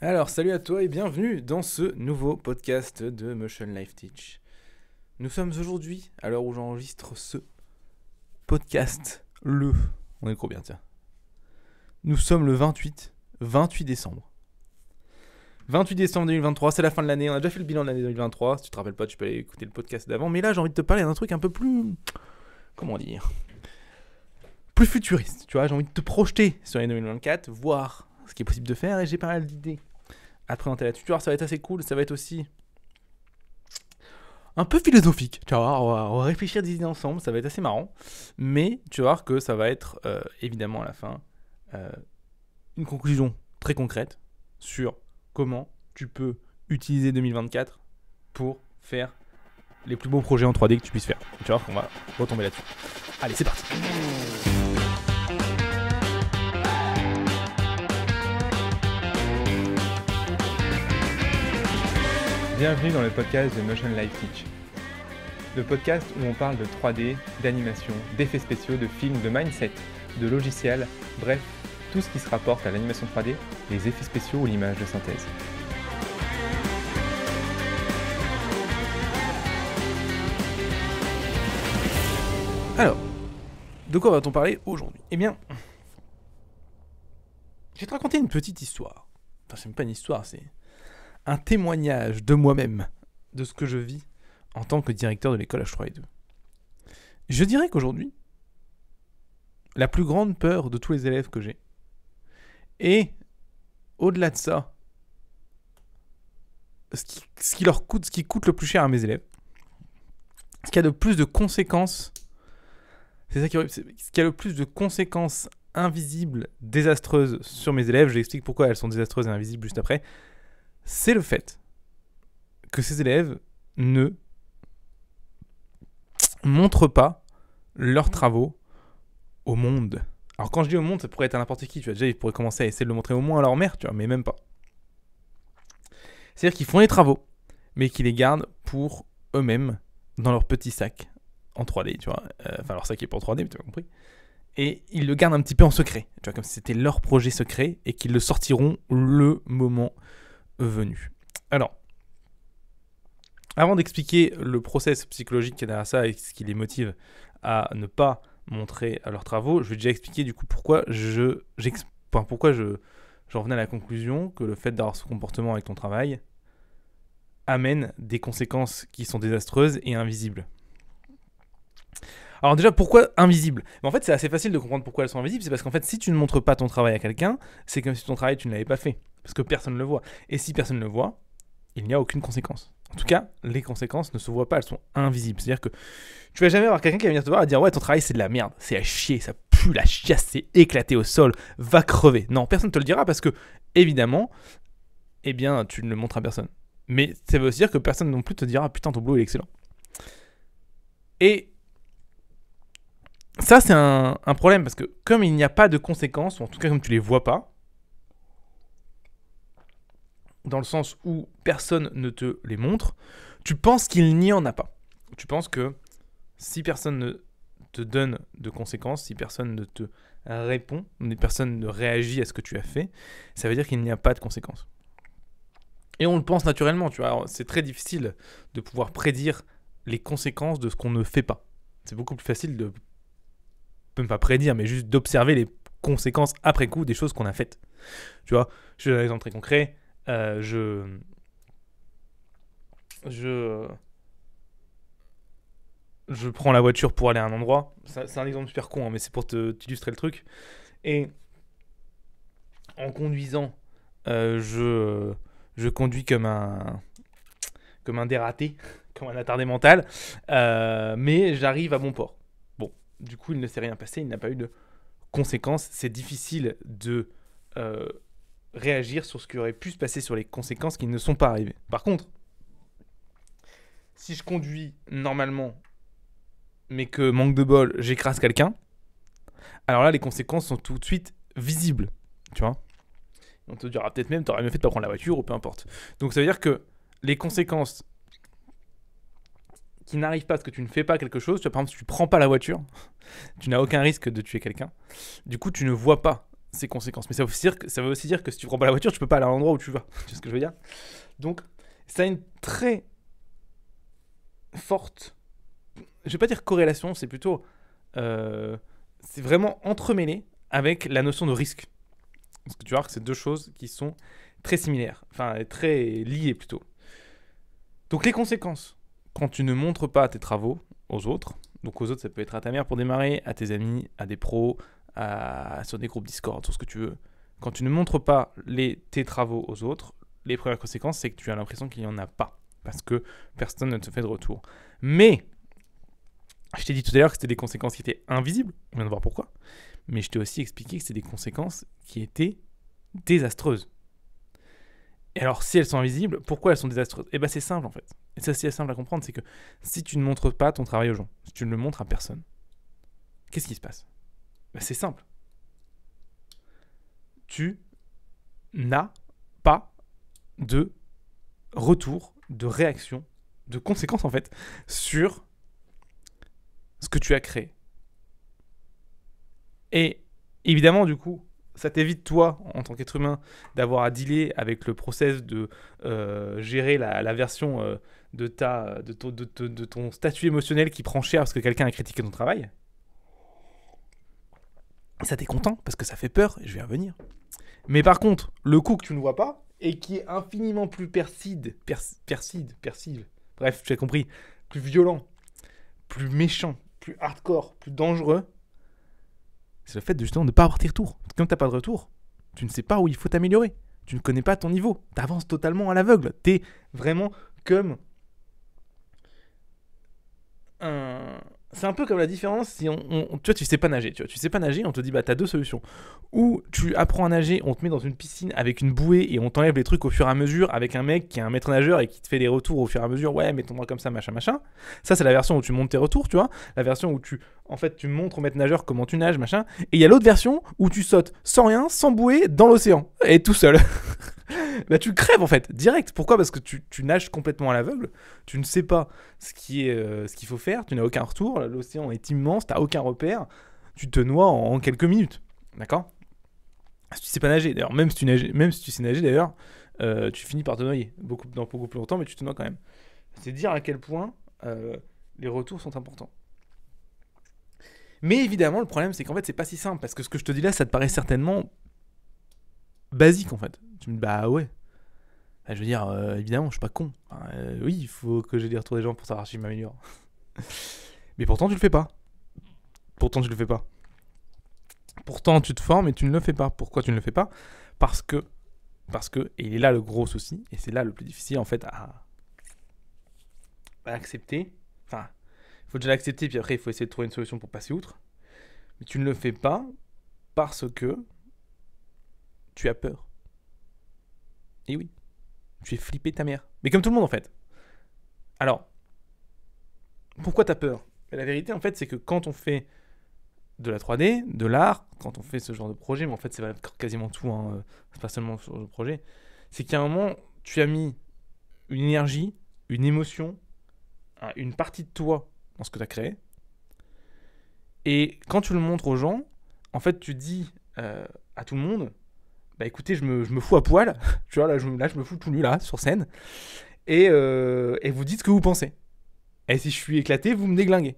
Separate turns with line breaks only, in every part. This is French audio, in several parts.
Alors, salut à toi et bienvenue dans ce nouveau podcast de Motion Life Teach. Nous sommes aujourd'hui, à l'heure où j'enregistre ce podcast, On est combien, tiens. Nous sommes le 28 décembre. 28 décembre 2023, c'est la fin de l'année. On a déjà fait le bilan de l'année 2023. Si tu te rappelles pas, tu peux aller écouter le podcast d'avant. Mais là, j'ai envie de te parler d'un truc un peu plus... Comment dire, plus futuriste, tu vois. J'ai envie de te projeter sur l'année 2024, voir ce qui est possible de faire. Et j'ai pas mal d'idées à te présenter là-dessus. Tu vois, ça va être assez cool. Ça va être aussi un peu philosophique. Tu vois, on va réfléchir des idées ensemble. Ça va être assez marrant. Mais tu vas voir que ça va être évidemment à la fin une conclusion très concrète sur comment tu peux utiliser 2024 pour faire les plus beaux projets en 3D que tu puisses faire. Tu vois qu'on va retomber là-dessus. Allez, c'est parti. Bienvenue dans le podcast de Motion Life Teach. Le podcast où on parle de 3D, d'animation, d'effets spéciaux, de films, de mindset, de logiciels, bref, tout ce qui se rapporte à l'animation 3D, les effets spéciaux ou l'image de synthèse. Alors, de quoi va-t-on parler aujourd'hui ? Eh bien, je vais te raconter une petite histoire. Enfin, c'est même pas une histoire, c'est un témoignage de moi-même, de ce que je vis en tant que directeur de l'école H3E2. Je dirais qu'aujourd'hui, la plus grande peur de tous les élèves que j'ai, et au-delà de ça, ce qui coûte le plus cher à mes élèves, ce qui a le plus de conséquences, c'est ça qui est horrible, ce qui a le plus de conséquences invisibles, désastreuses sur mes élèves, je l'explique pourquoi elles sont désastreuses et invisibles juste après, c'est le fait que ces élèves ne montrent pas leurs travaux au monde. Alors quand je dis au monde, ça pourrait être à n'importe qui, tu vois, déjà ils pourraient commencer à essayer de le montrer au moins à leur mère, tu vois, mais même pas. C'est-à-dire qu'ils font les travaux, mais qu'ils les gardent pour eux-mêmes dans leur petit sac en 3D, tu vois. Enfin, leur sac est pas en 3D, mais tu as compris. Et ils le gardent un petit peu en secret, tu vois, comme si c'était leur projet secret et qu'ils le sortiront le moment venu. Alors, avant d'expliquer le process psychologique qui est derrière ça et ce qui les motive à ne pas montrer leurs travaux, je vais déjà expliquer du coup pourquoi j'en venais à la conclusion que le fait d'avoir ce comportement avec ton travail amène des conséquences qui sont désastreuses et invisibles. Alors déjà, pourquoi invisibles ? En fait, c'est assez facile de comprendre pourquoi elles sont invisibles, c'est parce qu'en fait, si tu ne montres pas ton travail à quelqu'un, c'est comme si ton travail, tu ne l'avais pas fait, parce que personne ne le voit. Et si personne ne le voit, il n'y a aucune conséquence. En tout cas, les conséquences ne se voient pas, elles sont invisibles. C'est-à-dire que tu vas jamais avoir quelqu'un qui va venir te voir et dire « Ouais, ton travail, c'est de la merde, c'est à chier, ça pue la chiasse, c'est éclaté au sol, va crever. » Non, personne ne te le dira parce que, évidemment, eh bien, tu ne le montres à personne. Mais ça veut aussi dire que personne non plus te dira « Putain, ton boulot, il est excellent. » Et ça, c'est un problème parce que comme il n'y a pas de conséquences, ou en tout cas comme tu les vois pas, dans le sens où personne ne te les montre, tu penses qu'il n'y en a pas. Tu penses que si personne ne te donne de conséquences, si personne ne te répond, si personne ne réagit à ce que tu as fait, ça veut dire qu'il n'y a pas de conséquences. Et on le pense naturellement, tu vois. Alors, c'est très difficile de pouvoir prédire les conséquences de ce qu'on ne fait pas. C'est beaucoup plus facile de, même pas prédire, mais juste d'observer les conséquences après coup des choses qu'on a faites. Tu vois, je donne un exemple très concret. Je prends la voiture pour aller à un endroit. C'est un exemple super con, hein, mais c'est pour t'illustrer le truc. Et en conduisant, je conduis comme un dératé, comme un attardé mental, mais j'arrive à bon port. Bon, du coup, il ne s'est rien passé, il n'a pas eu de conséquences. C'est difficile de réagir sur ce qui aurait pu se passer sur les conséquences qui ne sont pas arrivées. Par contre, si je conduis normalement, mais que, manque de bol, j'écrase quelqu'un, alors là, les conséquences sont tout de suite visibles, tu vois. On te dira peut-être même, t'aurais mieux fait de pas prendre la voiture, ou peu importe. Donc ça veut dire que les conséquences qui n'arrivent pas parce que tu ne fais pas quelque chose, tu vois, par exemple, si tu prends pas la voiture, tu n'as aucun risque de tuer quelqu'un, du coup, tu ne vois pas ces conséquences. Mais ça veut aussi dire que si tu prends pas la voiture, tu peux pas aller à l'endroit où tu vas. Tu sais ce que je veux dire? Donc, ça a une très forte, je vais pas dire corrélation, c'est plutôt, c'est vraiment entremêlé avec la notion de risque. Parce que tu vois que c'est deux choses qui sont très similaires, enfin très liées plutôt. Donc les conséquences, quand tu ne montres pas tes travaux aux autres, donc aux autres ça peut être à ta mère pour démarrer, à tes amis, à des pros, sur des groupes Discord, sur ce que tu veux. Quand tu ne montres pas tes travaux aux autres, les premières conséquences c'est que tu as l'impression qu'il n'y en a pas, parce que personne ne te fait de retour. Mais, je t'ai dit tout à l'heure que c'était des conséquences qui étaient invisibles, on vient de voir pourquoi, mais je t'ai aussi expliqué que c'était des conséquences qui étaient désastreuses. Et alors, si elles sont invisibles, pourquoi elles sont désastreuses? Eh bien, c'est simple en fait. Et ça, c'est simple à comprendre, c'est que si tu ne montres pas ton travail aux gens, si tu ne le montres à personne, qu'est-ce qui se passe? C'est simple. Tu n'as pas de retour, de réaction, de conséquences en fait, sur ce que tu as créé. Et évidemment, du coup, ça t'évite, toi, en tant qu'être humain, d'avoir à dealer avec le process de gérer la version de ton statut émotionnel qui prend cher parce que quelqu'un a critiqué ton travail. Ça t'est content parce que ça fait peur, et je vais y revenir. Mais par contre, le coup que tu ne vois pas, et qui est infiniment plus perside, bref, tu as compris, plus violent, plus méchant, plus hardcore, plus dangereux, c'est le fait de justement ne pas avoir tes retours. Comme tu n'as pas de retour, tu ne sais pas où il faut t'améliorer. Tu ne connais pas ton niveau. Tu avances totalement à l'aveugle. Tu es vraiment comme un... C'est un peu comme la différence si tu sais pas nager. Tu sais pas nager, on te dit bah t'as deux solutions. Ou tu apprends à nager, on te met dans une piscine avec une bouée et on t'enlève les trucs au fur et à mesure avec un mec qui est un maître nageur et qui te fait des retours au fur et à mesure. Ouais, mets ton bras comme ça, machin. Ça c'est la version où tu montes tes retours, tu vois. La version où tu montres au maître nageur comment tu nages, machin. Et il y a l'autre version où tu sautes sans rien, sans bouée, dans l'océan et tout seul. Bah tu crèves en fait, direct. Pourquoi? Parce que tu nages complètement à l'aveugle, tu ne sais pas ce qu'il faut faire, tu n'as aucun retour, l'océan est immense, tu n'as aucun repère, tu te noies en quelques minutes, d'accord? Si tu sais pas nager, d'ailleurs, même si tu sais nager d'ailleurs, tu finis par te noyer, dans beaucoup plus longtemps, mais tu te noies quand même. C'est dire à quel point les retours sont importants. Mais évidemment, le problème c'est qu'en fait c'est pas si simple, parce que ce que je te dis là, ça te paraît certainement basique en fait. Tu me dis bah ouais. Je veux dire, évidemment, je suis pas con. Oui, il faut que j'ai des retours des gens pour savoir si je m'améliore. Mais pourtant, tu le fais pas. Pourtant, tu te formes et tu ne le fais pas. Pourquoi tu ne le fais pas? Parce que, et il est là le gros souci, et c'est là le plus difficile en fait à accepter. Enfin, il faut déjà l'accepter, puis après, il faut essayer de trouver une solution pour passer outre. Mais tu ne le fais pas parce que tu as peur. Et oui. Tu es flippé ta mère. Mais comme tout le monde en fait. Alors, pourquoi t'as peur? La vérité en fait c'est que quand on fait de la 3D, de l'art, quand on fait ce genre de projet, mais en fait c'est quasiment tout, hein, c'est pas seulement sur le projet, c'est qu'à un moment tu as mis une énergie, une émotion, une partie de toi dans ce que tu as créé. Et quand tu le montres aux gens, en fait tu dis à tout le monde, bah écoutez, je me fous à poil, tu vois, là je me fous tout nu là, sur scène, et vous dites ce que vous pensez. Et si je suis éclaté, vous me déglinguez.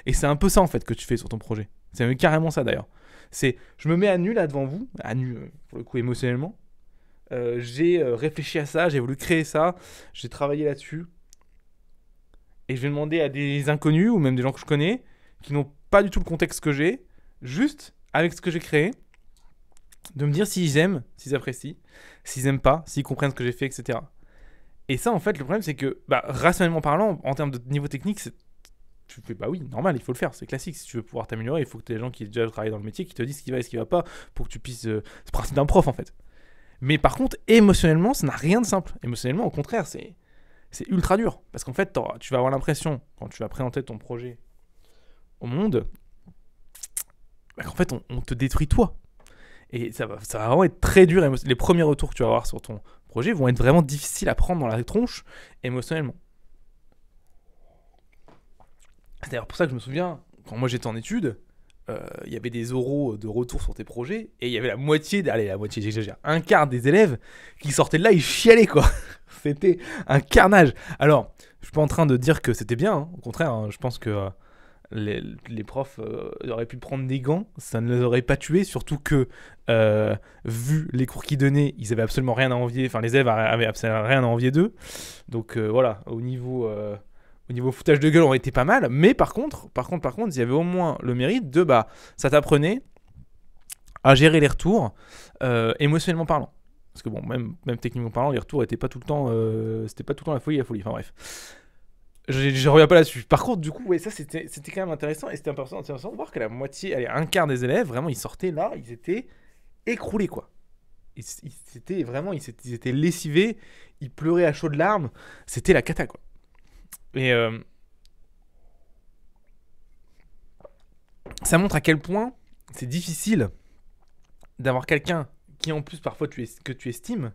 Et c'est un peu ça en fait que tu fais sur ton projet. C'est même carrément ça d'ailleurs. C'est, je me mets à nu là devant vous, à nu pour le coup émotionnellement. J'ai réfléchi à ça, j'ai voulu créer ça, j'ai travaillé là-dessus. Et je vais demander à des inconnus ou même des gens que je connais, qui n'ont pas du tout le contexte que j'ai, juste avec ce que j'ai créé, de me dire s'ils aiment, s'ils apprécient, s'ils aiment pas, s'ils comprennent ce que j'ai fait, etc. Et ça, en fait, le problème, c'est que, rationnellement parlant, en termes de niveau technique, tu fais, bah oui, normal, il faut le faire, c'est classique. Si tu veux pouvoir t'améliorer, il faut que tu aies des gens qui déjà travaillent dans le métier, qui te disent ce qui va et ce qui va pas, pour que tu puisses... c'est le principe d'un prof, en fait. Mais par contre, émotionnellement, ça n'a rien de simple. Émotionnellement, au contraire, c'est ultra dur. Parce qu'en fait, tu vas avoir l'impression, quand tu vas présenter ton projet au monde, qu'en fait, on te détruit toi. Et ça va vraiment être très dur. Les premiers retours que tu vas avoir sur ton projet vont être vraiment difficiles à prendre dans la tronche émotionnellement. C'est d'ailleurs pour ça que je me souviens, quand moi j'étais en études, il y avait des oraux de retour sur tes projets, et il y avait la moitié, j'exagère, un quart des élèves qui sortaient de là, ils chialaient, quoi. C'était un carnage. Alors, je suis pas en train de dire que c'était bien, hein. Au contraire, hein, je pense que les profs auraient pu prendre des gants, ça ne les aurait pas tués, surtout que, vu les cours qu'ils donnaient, ils avaient absolument rien à envier, enfin les élèves avaient absolument rien à envier d'eux. Donc voilà, au niveau foutage de gueule, on était pas mal, mais par contre, il y avait au moins le mérite de, ça t'apprenait à gérer les retours, émotionnellement parlant. Parce que bon, même techniquement parlant, les retours étaient pas tout le temps, c'était pas tout le temps la folie. Enfin bref. Je reviens pas là-dessus. Par contre, du coup, ouais, ça c'était quand même intéressant. Et c'était intéressant de voir que la moitié, allez, un quart des élèves, vraiment, ils sortaient là, ils étaient écroulés, quoi. Ils étaient lessivés, ils pleuraient à chaudes larmes. C'était la cata, quoi. Et ça montre à quel point c'est difficile d'avoir quelqu'un qui, en plus, parfois, que tu estimes,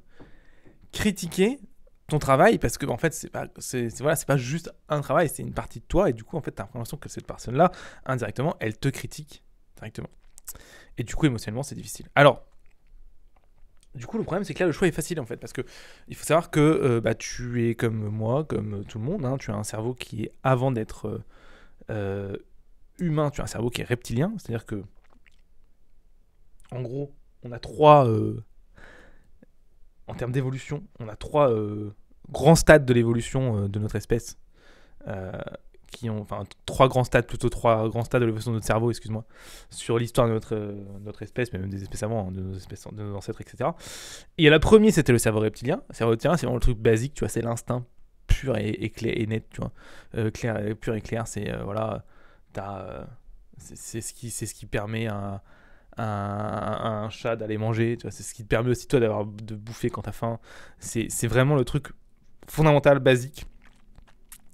critiquer ton travail, parce que en fait c'est pas juste un travail, c'est une partie de toi, et du coup en fait t'as l'impression que cette personne là indirectement elle te critique directement, et du coup émotionnellement c'est difficile. Alors du coup le problème c'est que là le choix est facile en fait, parce que il faut savoir que tu es comme moi, comme tout le monde, hein, tu as un cerveau qui est, avant d'être humain, tu as un cerveau qui est reptilien, c'est à dire que en gros on a trois en termes d'évolution, on a trois grands stades de l'évolution de notre espèce, trois grands stades de l'évolution de notre cerveau, excuse-moi, sur l'histoire de notre espèce, mais même des espèces avant, hein, de nos ancêtres, etc. Et la première, c'était le cerveau reptilien. Le cerveau reptilien, c'est vraiment le truc basique, tu vois, c'est l'instinct pur et clair et net, tu vois. Pur et clair, c'est c'est ce qui permet un chat d'aller manger, tu vois, c'est ce qui te permet aussi toi de bouffer quand t'as faim. C'est vraiment le truc fondamental, basique.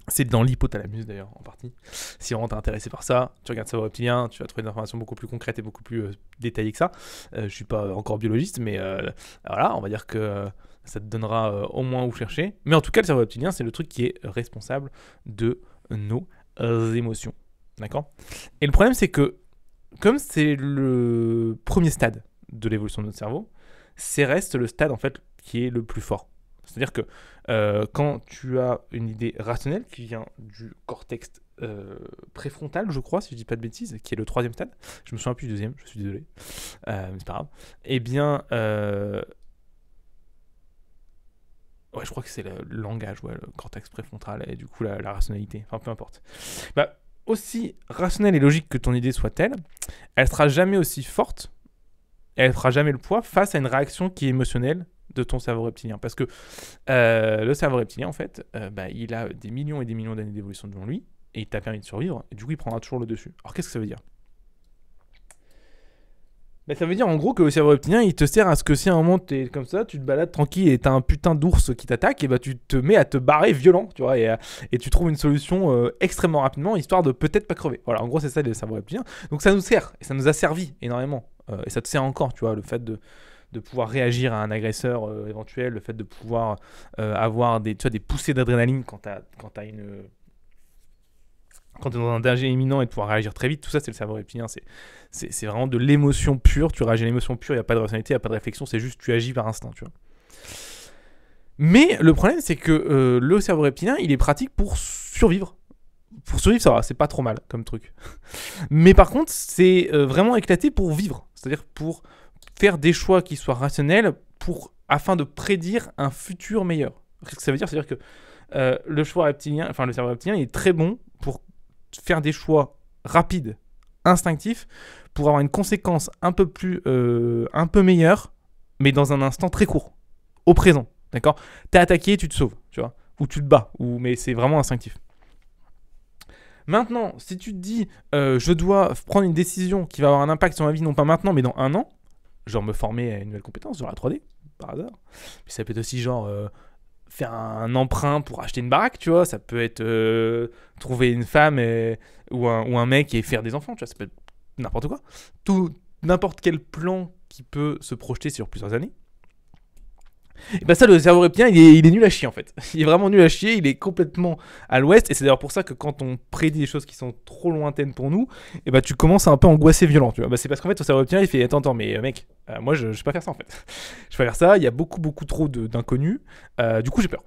C'est dans l'hypothalamus d'ailleurs en partie. Si vraiment t'es intéressé par ça, tu regardes cerveau reptilien, tu vas trouver des informations beaucoup plus concrètes et beaucoup plus détaillées que ça. Je suis pas encore biologiste, mais voilà, on va dire que ça te donnera au moins où chercher. Mais en tout cas, le cerveau reptilien, c'est le truc qui est responsable de nos émotions. D'accord ? Et le problème, c'est que comme c'est le premier stade de l'évolution de notre cerveau, c'est reste le stade en fait qui est le plus fort. C'est-à-dire que quand tu as une idée rationnelle qui vient du cortex préfrontal, je crois, si je dis pas de bêtises, qui est le troisième stade, je me souviens plus du deuxième, je suis désolé, mais c'est pas grave. Eh bien, ouais, je crois que c'est le langage, ouais, le cortex préfrontal, et du coup la rationalité, enfin peu importe. Aussi rationnelle et logique que ton idée soit-elle, elle sera jamais aussi forte, elle fera jamais le poids face à une réaction qui est émotionnelle de ton cerveau reptilien. Parce que le cerveau reptilien, en fait, il a des millions et des millions d'années d'évolution devant lui, et il t'a permis de survivre, et du coup, il prendra toujours le dessus. Alors, qu'est-ce que ça veut dire ? Ça veut dire en gros que le cerveau reptilien, il te sert à ce que si à un moment t'es comme ça, tu te balades tranquille et t'as un putain d'ours qui t'attaque, et tu te mets à te barrer violent, tu vois, et tu trouves une solution extrêmement rapidement, histoire de peut-être pas crever. Voilà, en gros, c'est ça le cerveau reptilien. Donc ça nous sert, et ça nous a servi énormément. Et ça te sert encore, tu vois, le fait de pouvoir réagir à un agresseur éventuel, le fait de pouvoir avoir des poussées d'adrénaline quand t'es dans un danger imminent, et de pouvoir réagir très vite. Tout ça, c'est le cerveau reptilien. C'est vraiment de l'émotion pure. Tu réagis à l'émotion pure, il n'y a pas de rationalité, il n'y a pas de réflexion, c'est juste tu agis par instinct, tu vois. Mais le problème, c'est que le cerveau reptilien, il est pratique pour survivre. Pour survivre, ça va, c'est pas trop mal comme truc. Mais par contre, c'est vraiment éclaté pour vivre. C'est-à-dire pour faire des choix qui soient rationnels afin de prédire un futur meilleur. Qu'est-ce que ça veut dire ? C'est-à-dire que le cerveau reptilien, il est très bon pour faire des choix rapides, instinctifs, pour avoir une conséquence un peu meilleure, mais dans un instant très court, au présent. D'accord ? T'es attaqué, tu te sauves, tu vois, ou tu te bats, mais c'est vraiment instinctif. Maintenant, si tu te dis je dois prendre une décision qui va avoir un impact sur ma vie, non pas maintenant, mais dans 1 an, genre me former à une nouvelle compétence, genre la 3D, par hasard. Puis ça peut être aussi genre faire un emprunt pour acheter une baraque, tu vois. Ça peut être trouver une femme ou un mec et faire des enfants, tu vois. Ça peut être n'importe quoi. N'importe quel plan qui peut se projeter sur plusieurs années. Et bah ça, le cerveau reptilien, il est nul à chier en fait. Il est vraiment nul à chier, il est complètement à l'ouest. Et c'est d'ailleurs pour ça que quand on prédit des choses qui sont trop lointaines pour nous, et bah tu commences à un peu angoisser violent. Tu vois, bah, c'est parce qu'en fait, ton cerveau reptilien, il fait attends, mais mec, moi je sais pas faire ça en fait. Je vais pas faire ça, il y a beaucoup trop d'inconnus. Du coup, j'ai peur.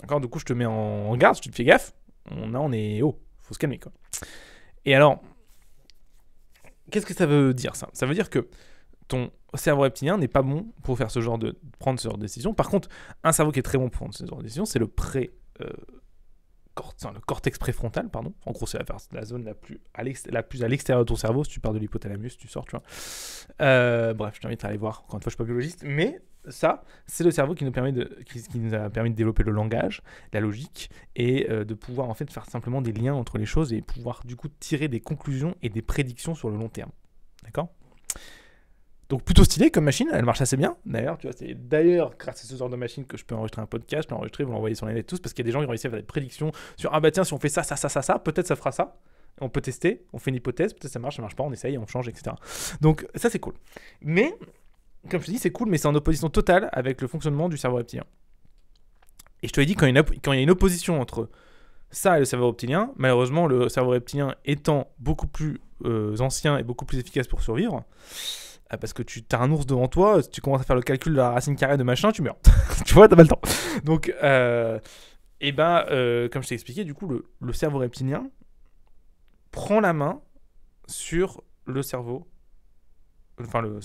D'accord. Du coup, je te mets en garde, je te fais gaffe. On est haut, faut se calmer quoi. Et alors, qu'est-ce que ça veut dire ça? Ça veut dire que ton cerveau reptilien n'est pas bon pour faire prendre ce genre de décision. Par contre, un cerveau qui est très bon pour prendre ce genre de décision, c'est le cortex préfrontal, pardon. En gros, c'est la zone la plus à l'extérieur de ton cerveau. Si tu pars de l'hypothalamus, tu sors, tu vois. Bref, je t'invite à aller voir. Encore une fois, je suis pas biologiste, mais ça, c'est le cerveau qui nous a permis de développer le langage, la logique, et de pouvoir en fait faire simplement des liens entre les choses et pouvoir du coup tirer des conclusions et des prédictions sur le long terme. D'accord ? Donc plutôt stylé comme machine, elle marche assez bien. D'ailleurs, tu vois, c'est grâce à ce genre de machine que je peux enregistrer un podcast, je peux enregistrer, vous l'envoyez sur les net tous, parce qu'il y a des gens qui ont réussi à faire des prédictions sur ah bah tiens, si on fait ça, peut-être ça fera ça. On peut tester, on fait une hypothèse, peut-être ça marche pas, on essaye, on change, etc. Donc ça c'est cool. Mais comme je te dis, c'est cool, mais c'est en opposition totale avec le fonctionnement du cerveau reptilien. Et je te l'ai dit, quand il y a une opposition entre ça et le cerveau reptilien, malheureusement, le cerveau reptilien étant beaucoup plus ancien et beaucoup plus efficace pour survivre. Parce que tu as un ours devant toi, si tu commences à faire le calcul de la racine carrée de machin, tu meurs. Tu vois, t'as pas le temps. Donc, comme je t'ai expliqué, du coup, le cerveau reptilien prend la main sur le cerveau, enfin le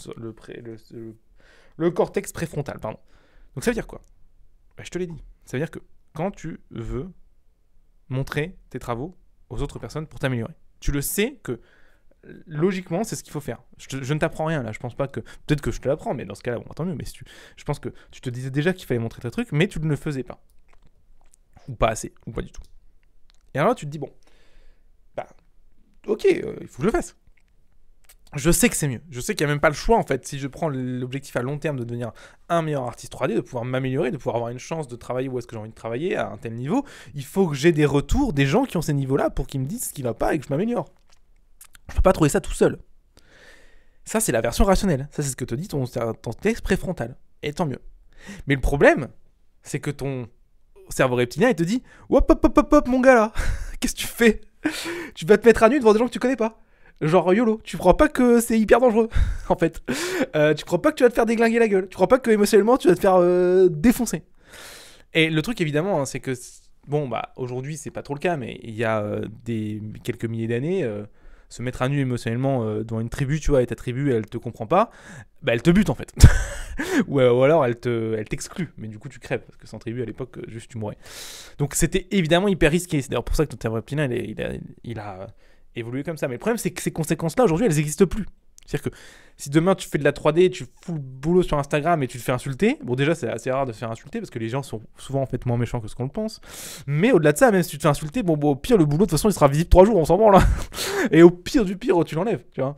cortex préfrontal, pardon. Donc ça veut dire quoi ? Je te l'ai dit. Ça veut dire que quand tu veux montrer tes travaux aux autres personnes pour t'améliorer, tu le sais que logiquement, c'est ce qu'il faut faire. Je ne t'apprends rien là. Je pense pas que. Peut-être que je te l'apprends, mais dans ce cas-là, bon, tant mieux. Mais je pense que tu te disais déjà qu'il fallait montrer tes trucs, mais tu ne le faisais pas. Ou pas assez, ou pas du tout. Et alors tu te dis, bon, bah, ok, il faut que je le fasse. Je sais que c'est mieux. Je sais qu'il n'y a même pas le choix en fait. Si je prends l'objectif à long terme de devenir un meilleur artiste 3D, de pouvoir m'améliorer, de pouvoir avoir une chance de travailler où est-ce que j'ai envie de travailler à un tel niveau, il faut que j'ai des retours des gens qui ont ces niveaux-là pour qu'ils me disent ce qui va pas et que je m'améliore. Je peux pas trouver ça tout seul. Ça, c'est la version rationnelle. Ça, c'est ce que te dit ton cortex préfrontal. Et tant mieux. Mais le problème, c'est que ton cerveau reptilien, il te dit hop, mon gars là, qu'est-ce que tu fais ? Tu vas te mettre à nu devant des gens que tu connais pas. Genre YOLO. Tu crois pas que c'est hyper dangereux, en fait. Tu crois pas que tu vas te faire déglinguer la gueule. Tu crois pas que émotionnellement, tu vas te faire défoncer. Et le truc, évidemment, hein, c'est que, bon, bah, aujourd'hui, c'est pas trop le cas, mais il y a quelques milliers d'années. Se mettre à nu émotionnellement devant une tribu, tu vois, et ta tribu, elle te comprend pas, bah elle te bute en fait. ou alors elle t'exclut, mais du coup tu crèves, parce que sans tribu à l'époque, juste tu mourais. Donc c'était évidemment hyper risqué, c'est d'ailleurs pour ça que ton cerveau reptilien, il a évolué comme ça. Mais le problème, c'est que ces conséquences-là, aujourd'hui, elles n'existent plus. C'est-à-dire que si demain tu fais de la 3D, tu fous le boulot sur Instagram et tu te fais insulter, bon déjà c'est assez rare de se faire insulter parce que les gens sont souvent en fait moins méchants que ce qu'on le pense, mais au-delà de ça, même si tu te fais insulter, bon au pire le boulot de toute façon il sera visible 3 jours, on s'en branle là. Et au pire du pire tu l'enlèves, tu vois,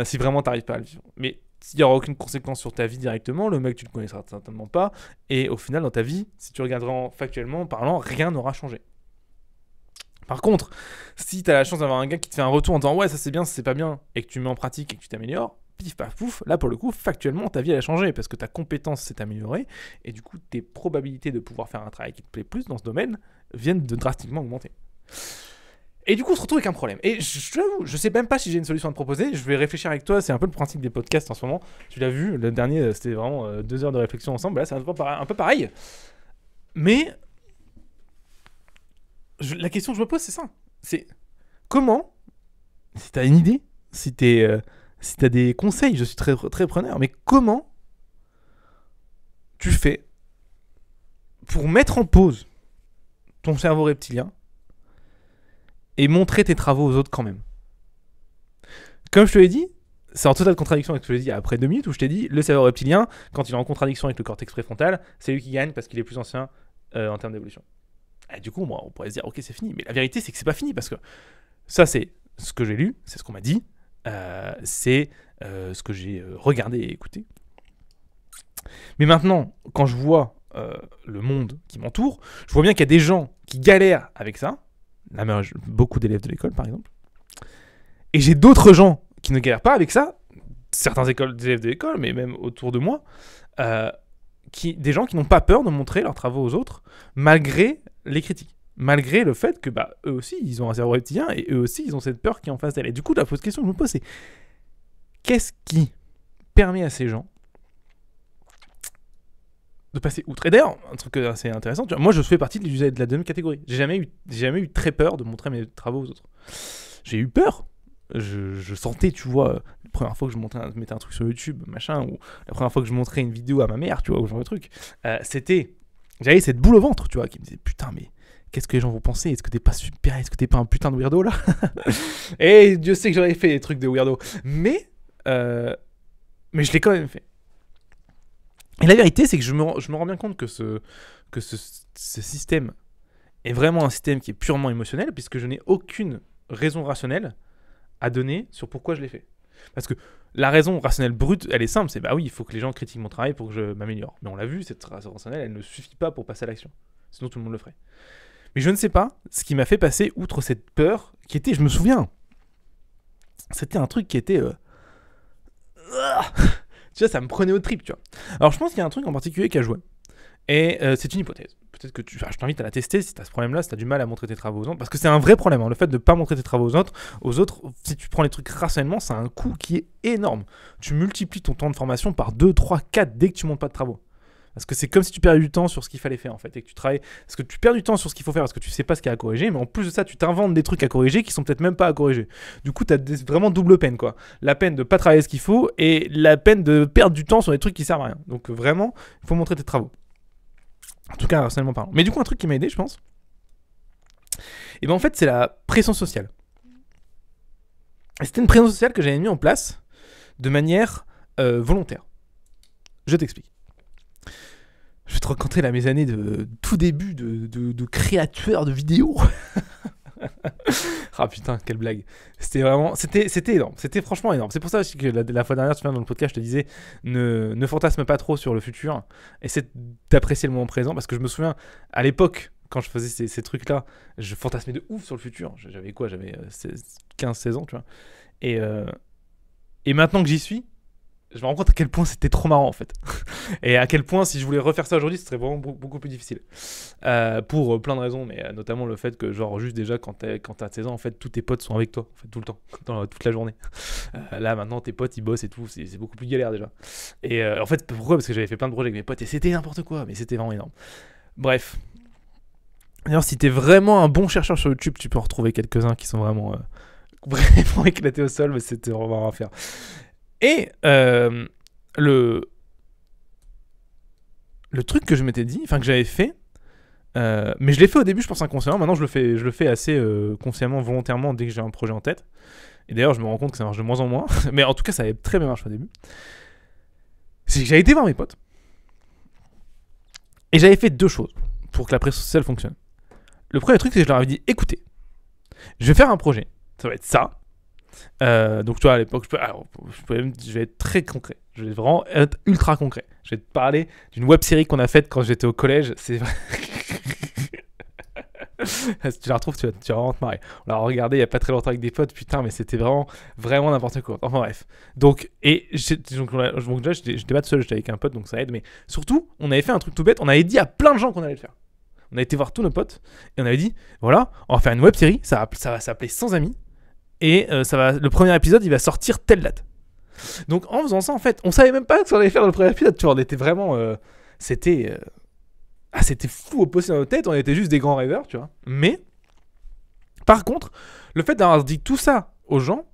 si vraiment t'arrives pas à le vivre. Mais s'il n'y aura aucune conséquence sur ta vie directement, le mec tu le connaîtras certainement pas, et au final dans ta vie, si tu regardes vraiment factuellement parlant, rien n'aura changé. Par contre, si tu as la chance d'avoir un gars qui te fait un retour en disant ouais ça c'est bien, ça c'est pas bien, et que tu mets en pratique et que tu t'améliores, pif paf pouf, là pour le coup factuellement ta vie elle a changé parce que ta compétence s'est améliorée et du coup tes probabilités de pouvoir faire un travail qui te plaît plus dans ce domaine viennent de drastiquement augmenter. Et du coup on se retrouve avec un problème. Et je sais même pas si j'ai une solution à te proposer, je vais réfléchir avec toi, c'est un peu le principe des podcasts en ce moment. Tu l'as vu, le dernier c'était vraiment 2 heures de réflexion ensemble, là c'est un peu pareil. Mais la question que je me pose, c'est ça. C'est comment, si tu as une idée, si tu as des conseils, je suis très, très preneur, mais comment tu fais pour mettre en pause ton cerveau reptilien et montrer tes travaux aux autres quand même ? Comme je te l'ai dit, c'est en totale contradiction avec ce que je t'ai dit après 2 minutes où je t'ai dit le cerveau reptilien, quand il est en contradiction avec le cortex préfrontal, c'est lui qui gagne parce qu'il est plus ancien en termes d'évolution. Et du coup, moi, on pourrait se dire, ok, c'est fini. Mais la vérité, c'est que c'est pas fini parce que ça, c'est ce que j'ai lu, c'est ce qu'on m'a dit, c'est ce que j'ai regardé et écouté. Mais maintenant, quand je vois le monde qui m'entoure, je vois bien qu'il y a des gens qui galèrent avec ça. Beaucoup d'élèves de l'école, par exemple. Et j'ai d'autres gens qui ne galèrent pas avec ça. Certains élèves de l'école, mais même autour de moi, des gens qui n'ont pas peur de montrer leurs travaux aux autres, malgré les critiques. Malgré le fait que eux aussi, ils ont un cerveau reptilien et eux aussi, ils ont cette peur qui est en face d'elle. Et du coup, la fausse question que je me pose, c'est qu'est-ce qui permet à ces gens de passer outre? Et d'ailleurs, un truc assez intéressant, tu vois, moi je fais partie de la deuxième catégorie. J'ai jamais eu très peur de montrer mes travaux aux autres. J'ai eu peur. Je sentais, tu vois, la première fois que je mettais un truc sur YouTube, machin, ou la première fois que je montrais une vidéo à ma mère, tu vois, ou genre de truc, j'avais cette boule au ventre, tu vois, qui me disait putain, mais qu'est-ce que les gens vont penser? Est-ce que t'es pas super? Est-ce que t'es pas un putain de weirdo là? Et Dieu sait que j'avais fait des trucs de weirdo, mais je l'ai quand même fait. Et la vérité, c'est que je me rends bien compte que ce système est vraiment un système qui est purement émotionnel, puisque je n'ai aucune raison rationnelle à donner sur pourquoi je l'ai fait. Parce que la raison rationnelle brute, elle est simple, c'est oui, il faut que les gens critiquent mon travail pour que je m'améliore. Mais on l'a vu, cette raison rationnelle, elle ne suffit pas pour passer à l'action. Sinon tout le monde le ferait. Mais je ne sais pas ce qui m'a fait passer outre cette peur, qui était, je me souviens, c'était un truc qui était... tu vois, ça me prenait au trip, tu vois. Alors je pense qu'il y a un truc en particulier qui a joué. Et c'est une hypothèse. Peut-être que je t'invite à la tester si tu as ce problème-là, si tu as du mal à montrer tes travaux aux autres. Parce que c'est un vrai problème, hein, le fait de ne pas montrer tes travaux aux autres. Si tu prends les trucs rationnellement, c'est un coût qui est énorme. Tu multiplies ton temps de formation par 2, 3, 4 dès que tu montes pas de travaux. Parce que c'est comme si tu perdais du temps sur ce qu'il fallait faire en fait. Et que tu travailles. Parce que tu perds du temps sur ce qu'il faut faire parce que tu sais pas ce qu'il y a à corriger. Mais en plus de ça, tu t'inventes des trucs à corriger qui sont peut-être même pas à corriger. Du coup, tu as vraiment double peine quoi. La peine de pas travailler ce qu'il faut et la peine de perdre du temps sur des trucs qui servent à rien. Donc vraiment, il faut montrer tes travaux. En tout cas, personnellement parlant. Mais du coup, un truc qui m'a aidé, je pense, et en fait, c'est la pression sociale. Et c'était une pression sociale que j'avais mis en place de manière volontaire. Je t'explique. Je vais te raconter là mes années de tout début de créateur de vidéos. Ah putain, quelle blague. C'était énorme. C'était franchement énorme. C'est pour ça aussi que la fois dernière, tu vois, dans le podcast, je te disais ne fantasme pas trop sur le futur. Essaie d'apprécier le moment présent. Parce que je me souviens, à l'époque, quand je faisais ces trucs-là, je fantasmais de ouf sur le futur. J'avais 15-16 ans, tu vois. Et maintenant que j'y suis, je me rends compte à quel point c'était trop marrant en fait. Et à quel point si je voulais refaire ça aujourd'hui, ce serait vraiment beaucoup plus difficile. Pour plein de raisons, mais notamment le fait que genre juste déjà quand t'as 16 ans, en fait tous tes potes sont avec toi, en fait, tout le temps, toute la journée. Là maintenant tes potes ils bossent et tout, c'est beaucoup plus galère déjà. Et en fait pourquoi? Parce que j'avais fait plein de projets avec mes potes et c'était n'importe quoi, mais c'était vraiment énorme. Bref. D'ailleurs si t'es vraiment un bon chercheur sur YouTube, tu peux en retrouver quelques-uns qui sont vraiment éclatés au sol, mais c'était vraiment à faire. Et le truc que je m'étais dit, enfin que j'avais fait, mais je l'ai fait au début, je pense inconsciemment. Maintenant, je le fais assez consciemment, volontairement dès que j'ai un projet en tête. Et d'ailleurs, je me rends compte que ça marche de moins en moins. Mais en tout cas, ça avait très bien marché au début. C'est que j'avais été voir mes potes. Et j'avais fait 2 choses pour que la pression sociale fonctionne. Le premier truc, c'est que je leur avais dit, écoutez, je vais faire un projet. Ça va être ça. Donc tu vois à l'époque je vais être très concret, je vais vraiment être ultra concret, je vais te parler d'une web série qu'on a faite quand j'étais au collège. C'est vrai. Si tu la retrouves tu vas vraiment te marrer. On l'a regardé il y a pas très longtemps avec des potes, putain mais c'était vraiment n'importe quoi. Enfin bref, donc là j'étais pas tout seul, j'étais avec un pote donc ça aide, mais surtout on avait fait un truc tout bête, on avait dit à plein de gens qu'on allait le faire. On a été voir tous nos potes et on avait dit voilà, on va faire une web série, ça va s'appeler Sans Amis. Et le premier épisode, il va sortir telle date. Donc en faisant ça, en fait, on savait même pas ce qu'on allait faire dans le premier épisode. Tu vois, on était vraiment, c'était fou au possible dans notre tête. On était juste des grands rêveurs, tu vois. Mais par contre, le fait d'avoir dit tout ça aux gens,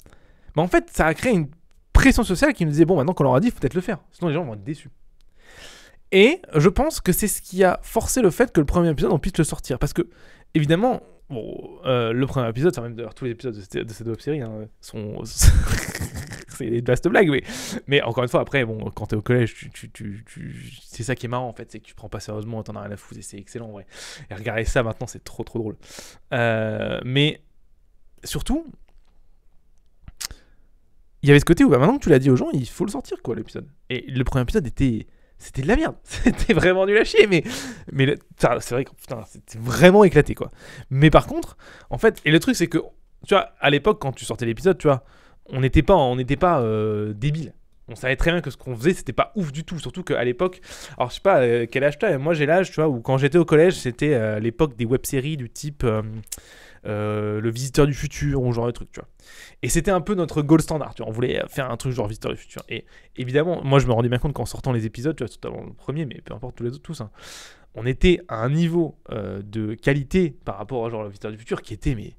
en fait, ça a créé une pression sociale qui me disait bon, maintenant qu'on leur a dit, il faut peut-être le faire. Sinon, les gens vont être déçus. Et je pense que c'est ce qui a forcé le fait que le premier épisode, on puisse le sortir, parce que évidemment. Bon, le premier épisode, enfin même d'ailleurs tous les épisodes de cette web série sont c'est des vastes blagues, mais encore une fois après bon quand t'es au collège c'est ça qui est marrant en fait, c'est que tu prends pas sérieusement, t'en as rien à foutre et c'est excellent en vrai. Et regarder ça maintenant c'est trop drôle. Mais surtout il y avait ce côté où maintenant que tu l'as dit aux gens, il faut le sortir quoi l'épisode. Et le premier épisode c'était de la merde, c'était vraiment nul à chier, mais c'est vrai que putain, c'était vraiment éclaté quoi. Mais par contre, en fait, et le truc c'est que, tu vois, à l'époque quand tu sortais l'épisode, tu vois, on n'était pas débiles. On savait très bien que ce qu'on faisait, c'était pas ouf du tout. Surtout qu'à l'époque, alors je sais pas quel âge t'as, moi j'ai l'âge, tu vois, où quand j'étais au collège, c'était l'époque des web-séries du type Le Visiteur du Futur ou genre de truc, tu vois. Et c'était un peu notre goal standard, tu vois. On voulait faire un truc genre Visiteur du Futur. Et évidemment, moi je me rendais bien compte qu'en sortant les épisodes, tu vois, notamment le premier, mais peu importe tous les autres, tous, hein, on était à un niveau de qualité par rapport à genre le Visiteur du Futur qui était, mais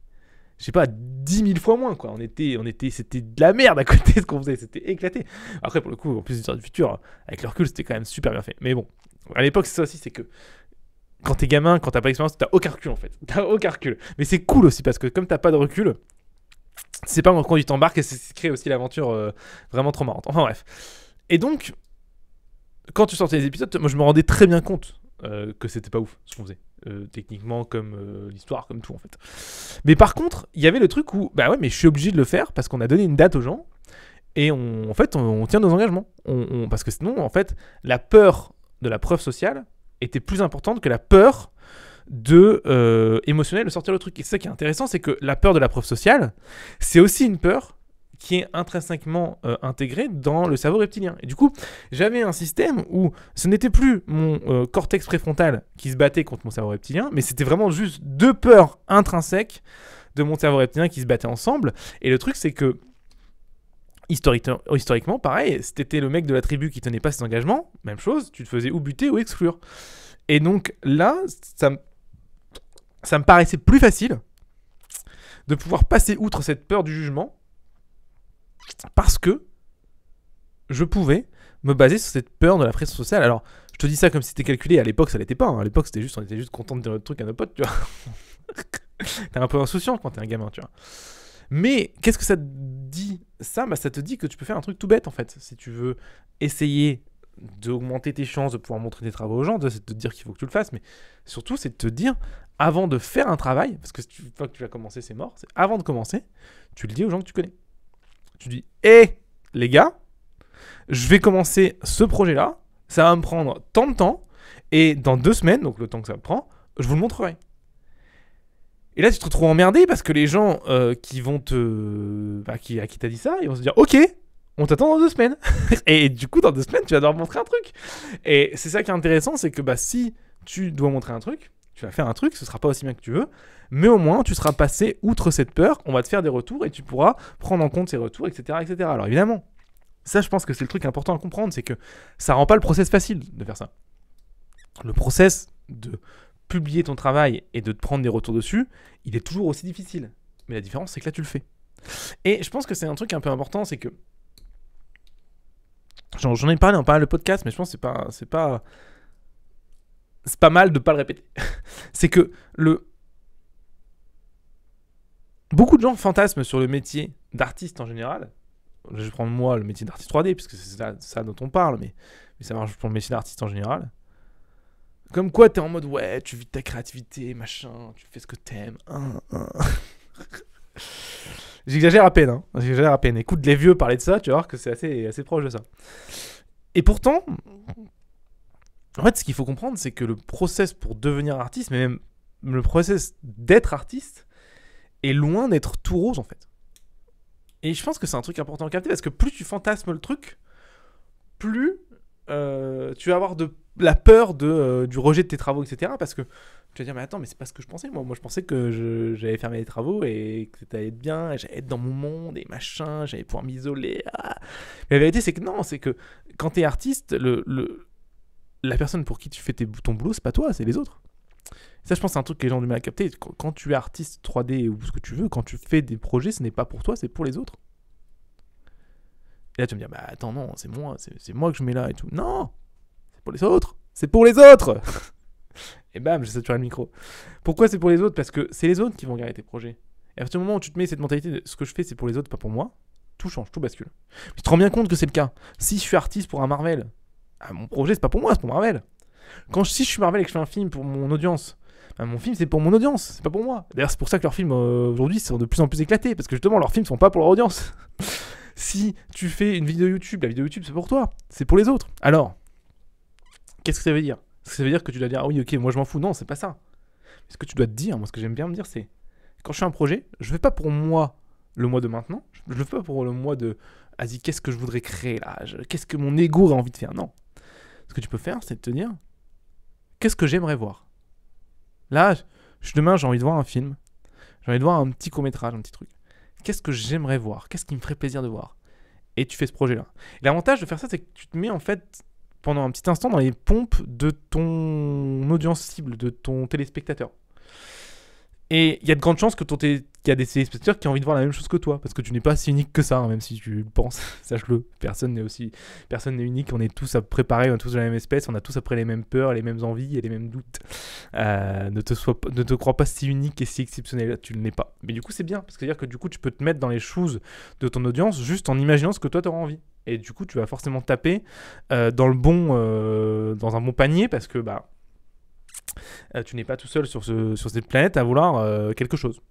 je sais pas, 10 000 fois moins, quoi. C'était de la merde à côté de ce qu'on faisait, c'était éclaté. Après, pour le coup, en plus, Visiteur du Futur, avec le recul, c'était quand même super bien fait. Mais bon, à l'époque, c'est ça aussi, c'est que quand t'es gamin, quand t'as pas d'expérience, t'as aucun recul en fait. T'as aucun recul. Mais c'est cool aussi parce que comme t'as pas de recul, c'est pas quand tu t'embarques et c'est crée aussi l'aventure vraiment trop marrante. Enfin bref. Et donc, quand tu sortais les épisodes, moi je me rendais très bien compte que c'était pas ouf ce qu'on faisait. Techniquement, comme l'histoire, comme tout en fait. Mais par contre, il y avait le truc où, bah ouais, mais je suis obligé de le faire parce qu'on a donné une date aux gens et en fait, on tient nos engagements. Parce que sinon, en fait, la peur de la preuve sociale était plus importante que la peur émotionnelle de sortir le truc. Et c'est ça qui est intéressant, c'est que la peur de la preuve sociale, c'est aussi une peur qui est intrinsèquement intégrée dans le cerveau reptilien. Et du coup, j'avais un système où ce n'était plus mon cortex préfrontal qui se battait contre mon cerveau reptilien, mais c'était vraiment juste deux peurs intrinsèques de mon cerveau reptilien qui se battaient ensemble. Et le truc, c'est que historiquement, pareil, si t'étais le mec de la tribu qui tenait pas ses engagements, même chose, tu te faisais ou buter ou exclure. Et donc là, ça me paraissait plus facile de pouvoir passer outre cette peur du jugement parce que je pouvais me baser sur cette peur de la pression sociale. Alors, je te dis ça comme si c'était calculé. À l'époque, ça l'était pas. Hein. À l'époque, on était juste content de dire notre truc à nos potes, tu vois. T'es un peu insouciant quand t'es un gamin, tu vois. Mais qu'est-ce que ça te dit ça, ça te dit que tu peux faire un truc tout bête, en fait. Si tu veux essayer d'augmenter tes chances de pouvoir montrer tes travaux aux gens, c'est de te dire qu'il faut que tu le fasses, mais surtout, c'est de te dire, avant de faire un travail, parce que une fois que tu vas commencer, c'est mort, c'est avant de commencer, tu le dis aux gens que tu connais. Tu dis, hé, les gars, je vais commencer ce projet-là, ça va me prendre tant de temps, et dans 2 semaines, donc le temps que ça me prend, je vous le montrerai. Et là, tu te retrouves emmerdé parce que les gens qui vont à qui t'as dit ça, ils vont se dire, ok, on t'attend dans 2 semaines. Et du coup, dans 2 semaines, tu vas devoir montrer un truc. Et c'est ça qui est intéressant, c'est que si tu dois montrer un truc, tu vas faire un truc, ce sera pas aussi bien que tu veux, mais au moins, tu seras passé outre cette peur, on va te faire des retours et tu pourras prendre en compte ces retours, etc., etc. Alors évidemment, ça, je pense que c'est le truc important à comprendre, c'est que ça rend pas le process facile de faire ça. Le process de publier ton travail et de te prendre des retours dessus, il est toujours aussi difficile. Mais la différence, c'est que là, tu le fais. Et je pense que c'est un truc un peu important, c'est que j'en ai parlé dans pas mal de podcasts, mais je pense que c'est pas mal de pas le répéter. C'est que beaucoup de gens fantasment sur le métier d'artiste en général. Je vais prendre moi le métier d'artiste 3D, puisque c'est ça dont on parle, mais ça marche pour le métier d'artiste en général. Comme quoi, t'es en mode, ouais, tu vis ta créativité, machin, tu fais ce que t'aimes. J'exagère à peine, hein. J'exagère à peine. Écoute les vieux parler de ça, tu vas voir que c'est assez proche de ça. Et pourtant, en fait, ce qu'il faut comprendre, c'est que le process pour devenir artiste, mais même le process d'être artiste, est loin d'être tout rose, en fait. Et je pense que c'est un truc important à capter, parce que plus tu fantasmes le truc, plus tu vas avoir la peur du rejet de tes travaux, etc. Parce que tu vas dire, mais attends, mais c'est pas ce que je pensais, moi. Moi, je pensais que j'allais faire mes travaux et que ça allait être bien, et j'allais être dans mon monde et machin, j'allais pouvoir m'isoler. Ah. Mais la vérité, c'est que non, c'est que quand t'es artiste, la personne pour qui tu fais ton boulot, c'est pas toi, c'est les autres. Et ça, je pense, c'est un truc que les gens ont du mal à capter. Quand tu es artiste 3D ou ce que tu veux, quand tu fais des projets, ce n'est pas pour toi, c'est pour les autres. Et là, tu vas me dire, bah attends, non, c'est moi que je mets là et tout. Non, c'est pour les autres. C'est pour les autres. Et bam, j'ai saturé le micro. Pourquoi c'est pour les autres ? Parce que c'est les autres qui vont regarder tes projets. Et à partir du moment où tu te mets cette mentalité de ce que je fais, c'est pour les autres, pas pour moi, tout change, tout bascule. Mais tu te rends bien compte que c'est le cas. Si je suis artiste pour un Marvel, mon projet, c'est pas pour moi, c'est pour Marvel. Si je suis Marvel et que je fais un film pour mon audience, mon film, c'est pour mon audience, c'est pas pour moi. D'ailleurs, c'est pour ça que leurs films, aujourd'hui, sont de plus en plus éclatés. Parce que justement, leurs films sont pas pour leur audience. Si tu fais une vidéo YouTube, la vidéo YouTube, c'est pour toi, c'est pour les autres. Alors, qu'est-ce que ça veut dire ? Ça veut dire que tu dois dire, ah oui, ok, moi je m'en fous. Non, c'est pas ça. Ce que tu dois te dire, moi ce que j'aime bien me dire, c'est quand je fais un projet, je ne fais pas pour moi le mois de maintenant, je le fais pas pour le mois de vas-y, qu'est-ce que je voudrais créer là? Qu'est-ce que mon ego a envie de faire? Non. Ce que tu peux faire, c'est de te dire, qu'est-ce que j'aimerais voir? Là, demain, j'ai envie de voir un film. J'ai envie de voir un petit court-métrage, un petit truc. Qu'est-ce que j'aimerais voir? Qu'est-ce qui me ferait plaisir de voir? Et tu fais ce projet-là. Et l'avantage de faire ça, c'est que tu te mets en fait pendant un petit instant dans les pompes de ton audience cible, de ton téléspectateur. Et il y a de grandes chances que qu'il y a des téléspectateurs qui ont envie de voir la même chose que toi, parce que tu n'es pas si unique que ça, hein, même si tu le penses, sache-le. Personne n'est unique, on est tous à préparer, on est tous de la même espèce, on a tous après les mêmes peurs, les mêmes envies et les mêmes doutes. Ne te crois pas si unique et si exceptionnel, tu ne l'es pas. Mais du coup, c'est bien, parce que c'est-à-dire que du coup, tu peux te mettre dans les choses de ton audience juste en imaginant ce que toi, tu auras envie. Et du coup, tu vas forcément taper dans un bon panier, parce que tu n'es pas tout seul sur cette planète à vouloir quelque chose.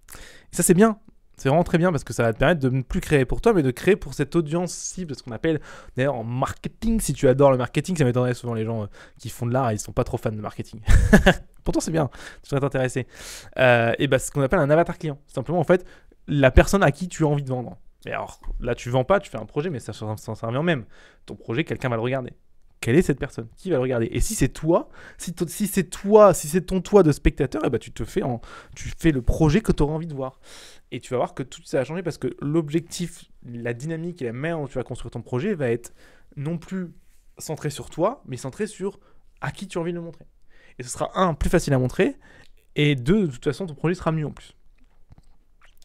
Et ça, c'est bien. C'est vraiment très bien parce que ça va te permettre de ne plus créer pour toi, mais de créer pour cette audience cible, ce qu'on appelle d'ailleurs en marketing. Si tu adores le marketing, ça m'étonnerait souvent les gens qui font de l'art et ils sont pas trop fans de marketing. Pourtant, c'est bien, tu devrais t'intéresser. Et ce qu'on appelle un avatar client. C'est simplement en fait la personne à qui tu as envie de vendre. Et alors là, tu vends pas, tu fais un projet, mais ça revient même. Ton projet, quelqu'un va le regarder. Quelle est cette personne? Qui va le regarder? Et si c'est toi, si c'est ton toi de spectateur, tu fais le projet que tu auras envie de voir. Et tu vas voir que tout ça va changer parce que l'objectif, la dynamique et la manière dont tu vas construire ton projet va être non plus centré sur toi, mais centré sur à qui tu as envie de le montrer. Et ce sera plus facile à montrer, et de toute façon, ton projet sera mieux en plus.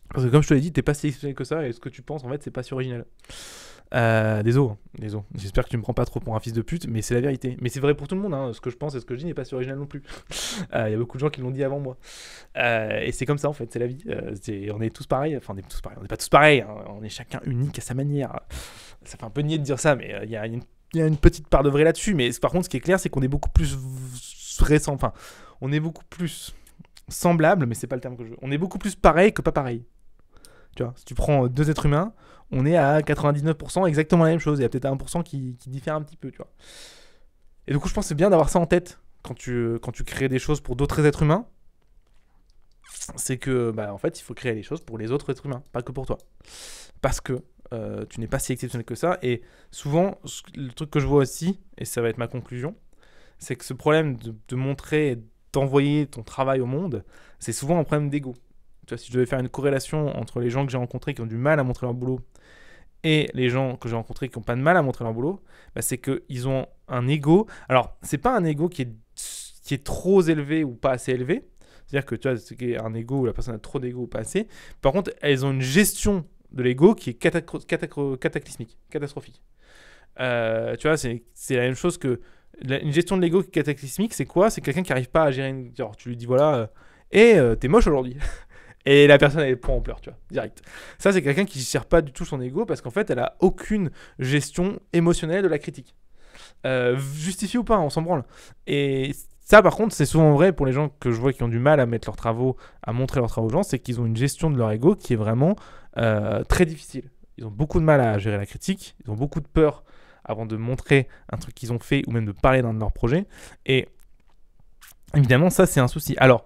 Parce que comme je te l'ai dit, t'es pas si exceptionnel que ça, et ce que tu penses, en fait, c'est pas si original. Désolé. J'espère que tu me prends pas trop pour un fils de pute, mais c'est la vérité. Mais c'est vrai pour tout le monde, hein. Ce que je pense et ce que je dis n'est pas si original non plus. Il y a beaucoup de gens qui l'ont dit avant moi. Et c'est comme ça en fait, c'est la vie. On est tous pareils, enfin on n'est pas tous pareils, hein. On est chacun unique à sa manière. Ça fait un peu niais de dire ça, mais il y a une petite part de vrai là-dessus. Mais par contre, ce qui est clair, c'est qu'on est beaucoup plus on est beaucoup plus semblable, mais c'est pas le terme que je veux. On est beaucoup plus pareil que pas pareil. Tu vois, si tu prends deux êtres humains, on est à 99% exactement la même chose. Il y a peut-être 1% qui diffère un petit peu, tu vois. Et du coup, je pense que c'est bien d'avoir ça en tête quand tu crées des choses pour d'autres êtres humains. C'est que, en fait, il faut créer les choses pour les autres êtres humains, pas que pour toi. Parce que tu n'es pas si exceptionnel que ça. Et souvent, le truc que je vois aussi, et ça va être ma conclusion, c'est que ce problème de montrer et d'envoyer ton travail au monde, c'est souvent un problème d'ego. Tu vois, si je devais faire une corrélation entre les gens que j'ai rencontrés qui ont du mal à montrer leur boulot et les gens que j'ai rencontrés qui n'ont pas de mal à montrer leur boulot, c'est qu'ils ont un ego. Alors, c'est pas un ego qui est trop élevé ou pas assez élevé. C'est-à-dire que tu vois, c'est un ego où la personne a trop d'ego ou pas assez. Par contre, elles ont une gestion de l'ego qui est cataclysmique, catastrophique. Tu vois, c'est la même chose que une gestion de l'ego cataclysmique, c'est quoi? C'est quelqu'un qui n'arrive pas à gérer genre, tu lui dis voilà, t'es moche aujourd'hui. Et la personne, elle prend en pleurs, tu vois, direct. Ça, c'est quelqu'un qui ne gère pas du tout son ego parce qu'en fait, elle a aucune gestion émotionnelle de la critique. Justifié ou pas, on s'en branle. Et ça, par contre, c'est souvent vrai pour les gens que je vois qui ont du mal à mettre leurs travaux, à montrer leurs travaux aux gens, c'est qu'ils ont une gestion de leur ego qui est vraiment très difficile. Ils ont beaucoup de mal à gérer la critique, ils ont beaucoup de peur avant de montrer un truc qu'ils ont fait ou même de parler d'un de leurs projets. Et évidemment, ça, c'est un souci. Alors,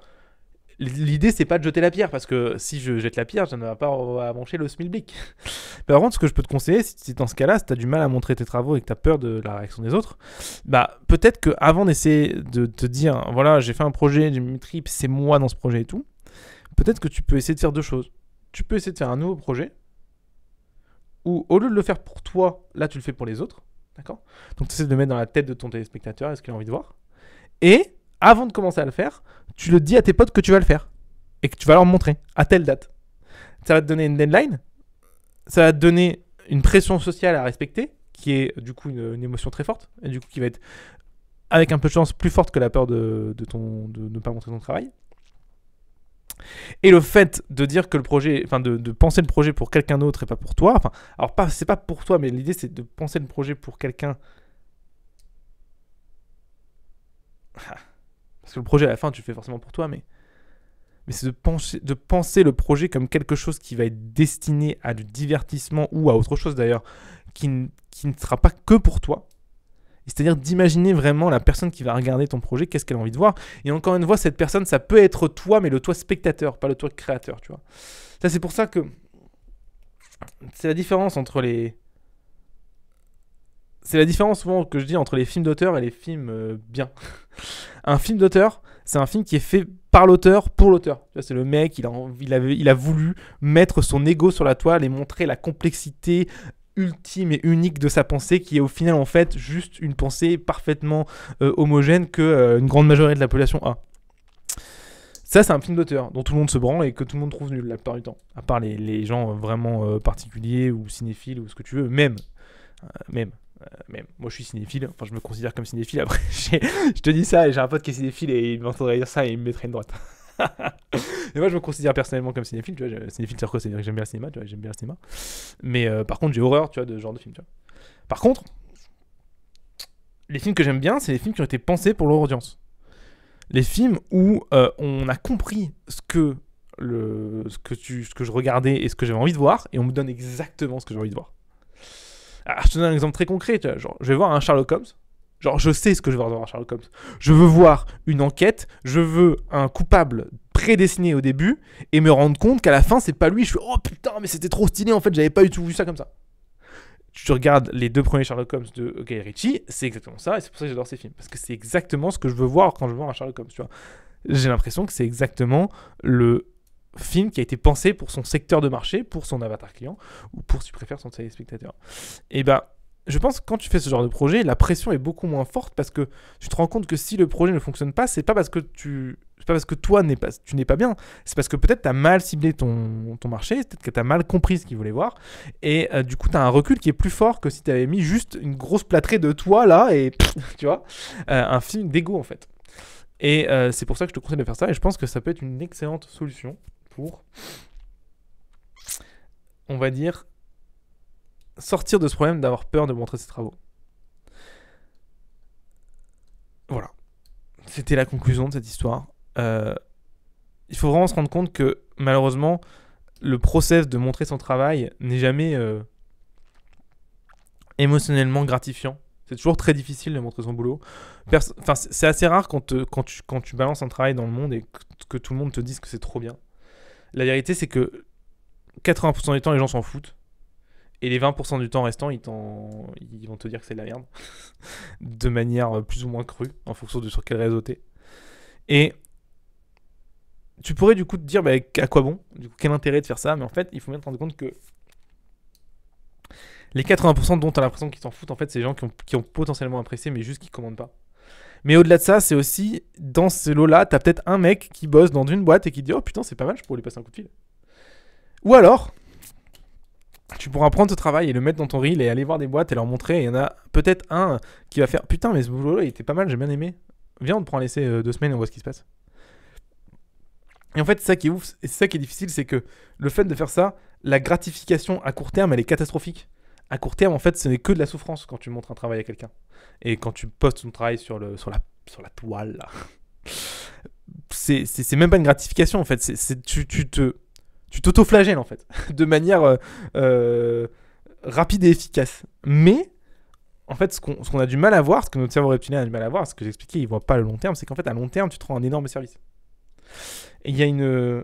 l'idée, c'est pas de jeter la pierre, parce que si je jette la pierre, je ne vais pas avancer le schmilblick. Par contre, ce que je peux te conseiller, si dans ce cas-là, si tu as du mal à montrer tes travaux et que tu as peur de la réaction des autres, peut-être qu'avant d'essayer de te dire, voilà, j'ai fait un projet, j'ai mis mes tripes, c'est moi dans ce projet et tout, peut-être que tu peux essayer de faire deux choses. Tu peux essayer de faire un nouveau projet, où au lieu de le faire pour toi, là, tu le fais pour les autres, d'accord? Donc, tu essaies de le mettre dans la tête de ton téléspectateur, est-ce qu'il a envie de voir? Et avant de commencer à le faire, tu le dis à tes potes que tu vas le faire et que tu vas leur montrer à telle date. Ça va te donner une deadline, ça va te donner une pression sociale à respecter, qui est du coup une émotion très forte, et du coup qui va être avec un peu de chance plus forte que la peur de ne pas montrer ton travail. Et le fait de dire que le projet, enfin de penser le projet pour quelqu'un d'autre et pas pour toi, alors c'est pas pour toi, mais l'idée c'est de penser le projet pour quelqu'un. Parce que le projet à la fin tu le fais forcément pour toi, mais c'est de penser le projet comme quelque chose qui va être destiné à du divertissement ou à autre chose d'ailleurs, qui ne sera pas que pour toi. C'est-à-dire d'imaginer vraiment la personne qui va regarder ton projet, qu'est-ce qu'elle a envie de voir. Et encore une fois, cette personne, ça peut être toi, mais le toi spectateur, pas le toi créateur, tu vois. Ça, c'est pour ça que c'est la différence entre les c'est la différence souvent que je dis entre les films d'auteur et les films bien. Un film d'auteur, c'est un film qui est fait par l'auteur pour l'auteur. Tu vois, c'est le mec, il a voulu mettre son ego sur la toile et montrer la complexité ultime et unique de sa pensée, qui est au final en fait juste une pensée parfaitement homogène que une grande majorité de la population a. Ça, c'est un film d'auteur dont tout le monde se branle et que tout le monde trouve nul la plupart du temps. À part les gens vraiment particuliers ou cinéphiles ou ce que tu veux. Même. Moi, je suis cinéphile. Enfin, je me considère comme cinéphile. Après, je te dis ça et j'ai un pote qui est cinéphile et il m'entendrait dire ça et il me mettrait une droite. Et moi, je me considère personnellement comme cinéphile. Tu vois, cinéphile, c'est quoi? C'est-à-dire que j'aime bien le cinéma. Tu vois, j'aime bien le cinéma. Mais par contre, j'ai horreur, tu vois, de ce genre de film. Tu vois. Par contre, les films que j'aime bien, c'est les films qui ont été pensés pour leur audience. Les films où on a compris ce que je regardais et ce que j'avais envie de voir, et on me donne exactement ce que j'ai envie de voir. Alors, je te donne un exemple très concret, tu vois, genre, je vais voir un Sherlock Holmes, genre, je sais ce que je veux voir dans un Sherlock Holmes. Je veux voir une enquête, je veux un coupable prédestiné au début, et me rendre compte qu'à la fin, c'est pas lui, je suis, oh putain, mais c'était trop stylé, en fait, j'avais pas du tout vu ça comme ça. Tu regardes les 2 premiers Sherlock Holmes de Guy Ritchie, c'est exactement ça, et c'est pour ça que j'adore ces films. Parce que c'est exactement ce que je veux voir quand je veux voir un Sherlock Holmes, tu vois. J'ai l'impression que c'est exactement le film qui a été pensé pour son secteur de marché, pour son avatar client, ou pour, si tu préfères, son téléspectateur. Et bah, je pense que quand tu fais ce genre de projet, la pression est beaucoup moins forte parce que tu te rends compte que si le projet ne fonctionne pas, c'est pas parce que toi tu n'es pas bien, c'est parce que peut-être tu as mal ciblé ton marché, peut-être que tu as mal compris ce qu'ils voulaient voir, et du coup tu as un recul qui est plus fort que si tu avais mis juste une grosse plâtrée de toi là, et tu vois, un film d'ego en fait. Et c'est pour ça que je te conseille de faire ça, et je pense que ça peut être une excellente solution pour, on va dire, sortir de ce problème d'avoir peur de montrer ses travaux. Voilà. C'était la conclusion de cette histoire. Il faut vraiment se rendre compte que malheureusement, le process de montrer son travail n'est jamais émotionnellement gratifiant. C'est toujours très difficile de montrer son boulot. C'est assez rare quand tu balances un travail dans le monde et que tout le monde te dise que c'est trop bien. La vérité, c'est que 80% du temps, les gens s'en foutent. Et les 20% du temps restant, ils vont te dire que c'est de la merde. De manière plus ou moins crue, en fonction de sur quel réseau t'es. Et tu pourrais du coup te dire, bah, à quoi bon? Du coup, quel intérêt de faire ça? Mais en fait, il faut bien te rendre compte que les 80% dont tu as l'impression qu'ils s'en foutent, en fait, c'est les gens qui ont potentiellement apprécié, mais juste qui commandent pas. Mais au-delà de ça, c'est aussi, dans ce lot-là, t'as peut-être un mec qui bosse dans une boîte et qui dit, oh putain, c'est pas mal, je pourrais lui passer un coup de fil. Ou alors, tu pourras prendre ce travail et le mettre dans ton reel et aller voir des boîtes et leur montrer. Et il y en a peut-être un qui va faire, putain, mais ce boulot-là, il était pas mal, j'ai bien aimé. Viens, on te prend un laisser 2 semaines et on voit ce qui se passe. Et en fait, c'est ça qui est ouf, et c'est ça qui est difficile, c'est que le fait de faire ça, la gratification à court terme, elle est catastrophique. À court terme, en fait, ce n'est que de la souffrance quand tu montres un travail à quelqu'un. Et quand tu postes ton travail sur la toile, là. C'est même pas une gratification, en fait. Tu t'auto-flagelles, en fait. De manière rapide et efficace. Mais, en fait, ce qu'on a du mal à voir, ce que notre cerveau reptilien a du mal à voir, ce que j'expliquais, il voit pas le long terme, c'est qu'en fait, à long terme, tu te rends un énorme service. Et il y a une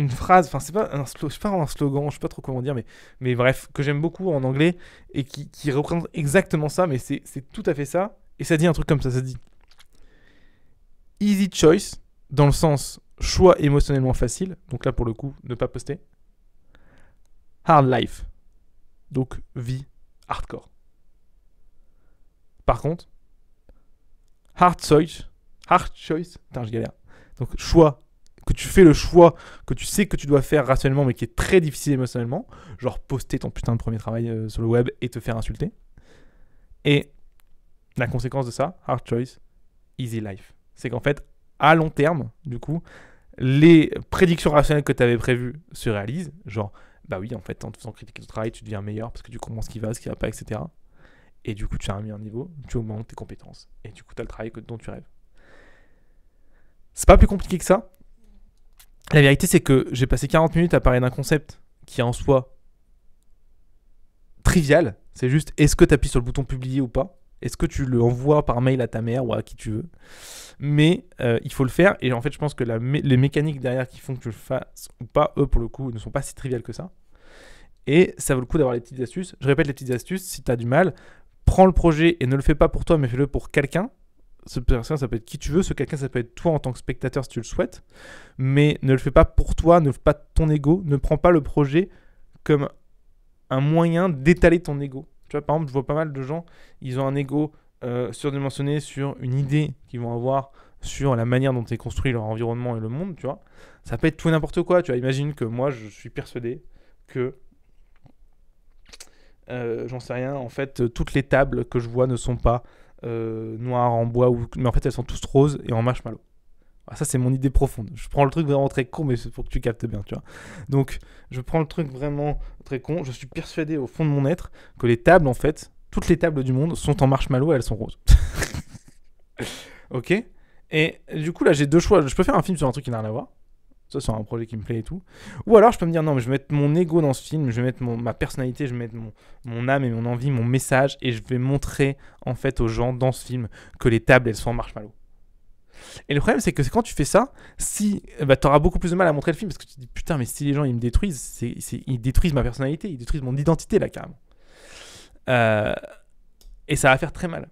phrase, enfin c'est pas un slogan, je sais pas trop comment dire, mais bref, que j'aime beaucoup en anglais et qui représente exactement ça, mais c'est tout à fait ça. Et ça dit un truc comme ça dit easy choice, dans le sens choix émotionnellement facile, donc là pour le coup, ne pas poster. Hard life, donc vie hardcore. Par contre, hard choice, putain je galère. Donc choix, que tu fais le choix que tu sais que tu dois faire rationnellement mais qui est très difficile émotionnellement, genre poster ton putain de premier travail sur le web et te faire insulter. Et la conséquence de ça, hard choice, easy life. C'est qu'en fait, à long terme, du coup, les prédictions rationnelles que tu avais prévues se réalisent, genre, bah oui, en fait, en te faisant critiquer ton travail, tu deviens meilleur parce que tu comprends ce qui va pas, etc. Et du coup, tu as un meilleur niveau, tu augmentes tes compétences. Et du coup, tu as le travail dont tu rêves. C'est pas plus compliqué que ça. La vérité, c'est que j'ai passé 40 minutes à parler d'un concept qui est en soi trivial. C'est juste, est-ce que tu appuies sur le bouton publier ou pas? Est-ce que tu le envoies par mail à ta mère ou à qui tu veux? Mais il faut le faire. Et en fait, je pense que les mécaniques derrière qui font que tu le fasses ou pas, eux, pour le coup, ne sont pas si triviales que ça. Et ça vaut le coup d'avoir les petites astuces. Je répète les petites astuces, si tu as du mal, prends le projet et ne le fais pas pour toi, mais fais-le pour quelqu'un. Ce quelqu'un, ça peut être qui tu veux, ce quelqu'un, ça peut être toi en tant que spectateur si tu le souhaites, mais ne le fais pas pour toi, ne le fais pas ton ego, ne prends pas le projet comme un moyen d'étaler ton ego. Tu vois, par exemple, je vois pas mal de gens, ils ont un ego surdimensionné sur une idée qu'ils vont avoir sur la manière dont est construit leur environnement et le monde, tu vois. Ça peut être tout et n'importe quoi, tu vois. Imagine que moi, je suis persuadé que j'en sais rien, en fait, toutes les tables que je vois ne sont pas noires en bois, mais en fait, elles sont toutes roses et en marshmallow. Ah, ça, c'est mon idée profonde. Je prends le truc vraiment très con, mais c'est pour que tu captes bien, tu vois. Donc, je prends le truc vraiment très con. Je suis persuadé au fond de mon être que les tables, en fait, toutes les tables du monde sont en marshmallow et elles sont roses. Ok. Et du coup, là, j'ai deux choix. Je peux faire un film sur un truc qui n'a rien à voir. Ça, c'est un projet qui me plaît et tout. Ou alors, je peux me dire, non, mais je vais mettre mon ego dans ce film, je vais mettre ma personnalité, je vais mettre mon âme et mon envie, mon message, et je vais montrer, en fait, aux gens dans ce film que les tables, elles sont en marshmallow. Et le problème, c'est que quand tu fais ça, tu auras beaucoup plus de mal à montrer le film, parce que tu te dis, putain, mais si les gens, ils me détruisent, ils détruisent ma personnalité, ils détruisent mon identité, là, carrément. Et ça va faire très mal.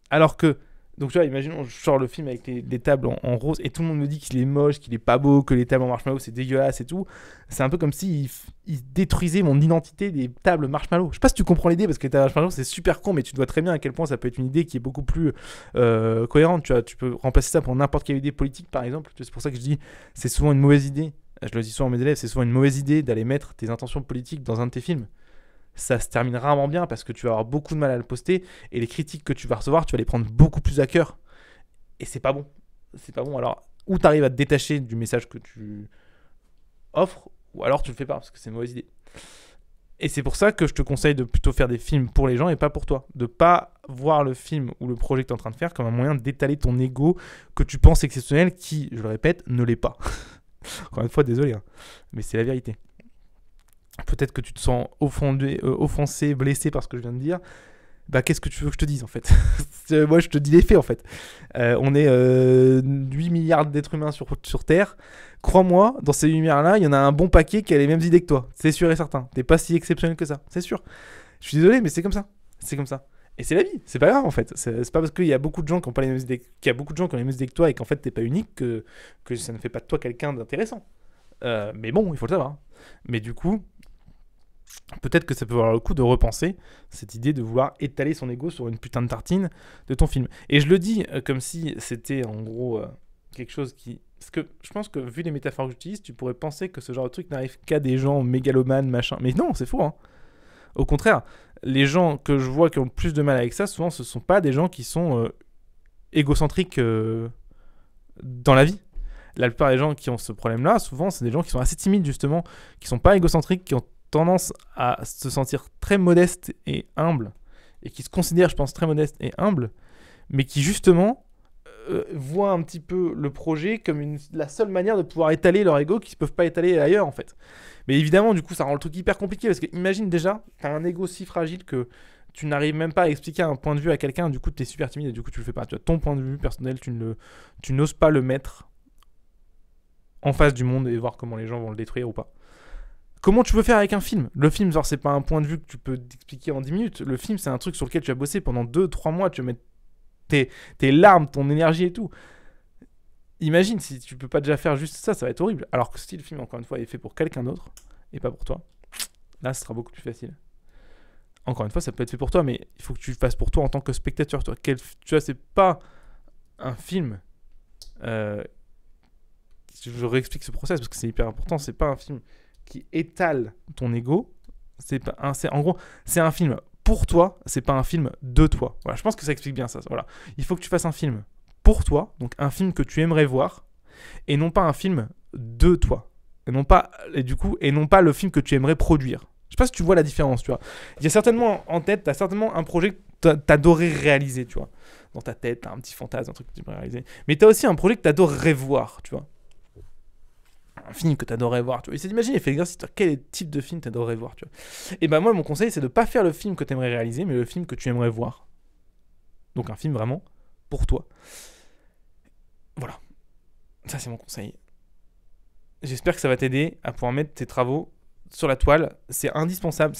Alors que, donc tu vois, imaginons, je sors le film avec les tables en rose et tout le monde me dit qu'il est moche, qu'il est pas beau, que les tables en marshmallow c'est dégueulasse et tout. C'est un peu comme s'ils détruisaient mon identité des tables marshmallow. Je sais pas si tu comprends l'idée parce que les tables marshmallow c'est super con, mais tu vois très bien à quel point ça peut être une idée qui est beaucoup plus cohérente. Tu vois, tu peux remplacer ça pour n'importe quelle idée politique par exemple. C'est pour ça que je dis c'est souvent une mauvaise idée. Je le dis souvent à mes élèves, c'est souvent une mauvaise idée d'aller mettre tes intentions politiques dans un de tes films. Ça se termine rarement bien parce que tu vas avoir beaucoup de mal à le poster et les critiques que tu vas recevoir, tu vas les prendre beaucoup plus à cœur. Et c'est pas bon. C'est pas bon. Alors, ou tu arrives à te détacher du message que tu offres, ou alors tu le fais pas parce que c'est une mauvaise idée. Et c'est pour ça que je te conseille de plutôt faire des films pour les gens et pas pour toi. De pas voir le film ou le projet que tu es en train de faire comme un moyen d'étaler ton ego que tu penses exceptionnel qui, je le répète, ne l'est pas. Encore une fois, désolé, hein, mais c'est la vérité. Peut-être que tu te sens offensé, blessé par ce que je viens de dire. Bah, qu'est-ce que tu veux que je te dise en fait? Moi, je te dis les faits en fait. On est 8 milliards d'êtres humains sur Terre. Crois-moi, dans ces 8 milliards-là, il y en a un bon paquet qui a les mêmes idées que toi. C'est sûr et certain. T'es pas si exceptionnel que ça, c'est sûr. Je suis désolé, mais c'est comme ça. C'est comme ça. Et c'est la vie, c'est pas grave en fait. C'est pas parce qu'il y a beaucoup de gens qui ont pas les mêmes idées, qu'il y a beaucoup de gens qui ont les mêmes idées que toi et qu'en fait t'es pas unique que ça ne fait pas de toi quelqu'un d'intéressant. Mais bon, il faut le savoir. Mais du coup, peut-être que ça peut valoir le coup de repenser cette idée de vouloir étaler son ego sur une putain de tartine de ton film. Et je le dis comme si c'était en gros quelque chose qui... Parce que je pense que vu les métaphores que j'utilise, tu pourrais penser que ce genre de truc n'arrive qu'à des gens mégalomanes, machin. Mais non, c'est faux, hein. Au contraire, les gens que je vois qui ont le plus de mal avec ça, souvent ce sont pas des gens qui sont égocentriques dans la vie. La plupart des gens qui ont ce problème-là, souvent, c'est des gens qui sont assez timides, justement, qui sont pas égocentriques, qui ont tendance à se sentir très modestes et humbles, et qui se considèrent, je pense, très modestes et humbles, mais qui, justement, voient un petit peu le projet comme la seule manière de pouvoir étaler leur ego qu'ils ne peuvent pas étaler ailleurs, en fait. Mais évidemment, du coup, ça rend le truc hyper compliqué, parce que imagine déjà, tu as un ego si fragile que tu n'arrives même pas à expliquer un point de vue à quelqu'un, du coup, tu es super timide, et du coup, tu le fais pas. Tu as ton point de vue personnel, tu n'oses pas le mettre en face du monde et voir comment les gens vont le détruire ou pas. Comment tu peux faire avec un film? Le film, genre, c'est pas un point de vue que tu peux t'expliquer en 10 minutes. Le film, c'est un truc sur lequel tu as bossé pendant 2-3 mois. Tu vas mettre tes larmes, ton énergie et tout. Imagine si tu peux pas déjà faire juste ça, ça va être horrible. Alors que si le film, encore une fois, est fait pour quelqu'un d'autre et pas pour toi, là, ce sera beaucoup plus facile. Encore une fois, ça peut être fait pour toi, mais il faut que tu le fasses pour toi en tant que spectateur. Toi. Tu vois, c'est pas un film... je réexplique ce process parce que c'est hyper important. C'est pas un film qui étale ton ego. En gros, c'est un film pour toi. C'est pas un film de toi. Voilà, je pense que ça explique bien ça. Voilà, il faut que tu fasses un film pour toi, donc un film que tu aimerais voir, et non pas un film de toi. Et non pas le film que tu aimerais produire. Je sais pas si tu vois la différence, tu vois. Il y a certainement en tête, t'as certainement un projet que t'adorais réaliser, tu vois. Dans ta tête, t'as un petit fantasme, un truc que tu aimerais réaliser. Mais t'as aussi un projet que t'adorerais voir, tu vois. Un film que t'adorerais voir, tu vois. Essaye d'imaginer, fais l'exercice, quel type de film t'adorerais voir, tu vois. Et ben moi, mon conseil, c'est de pas faire le film que t'aimerais réaliser, mais le film que tu aimerais voir. Donc un film vraiment pour toi. Voilà. Ça, c'est mon conseil. J'espère que ça va t'aider à pouvoir mettre tes travaux sur la toile, c'est indispensable.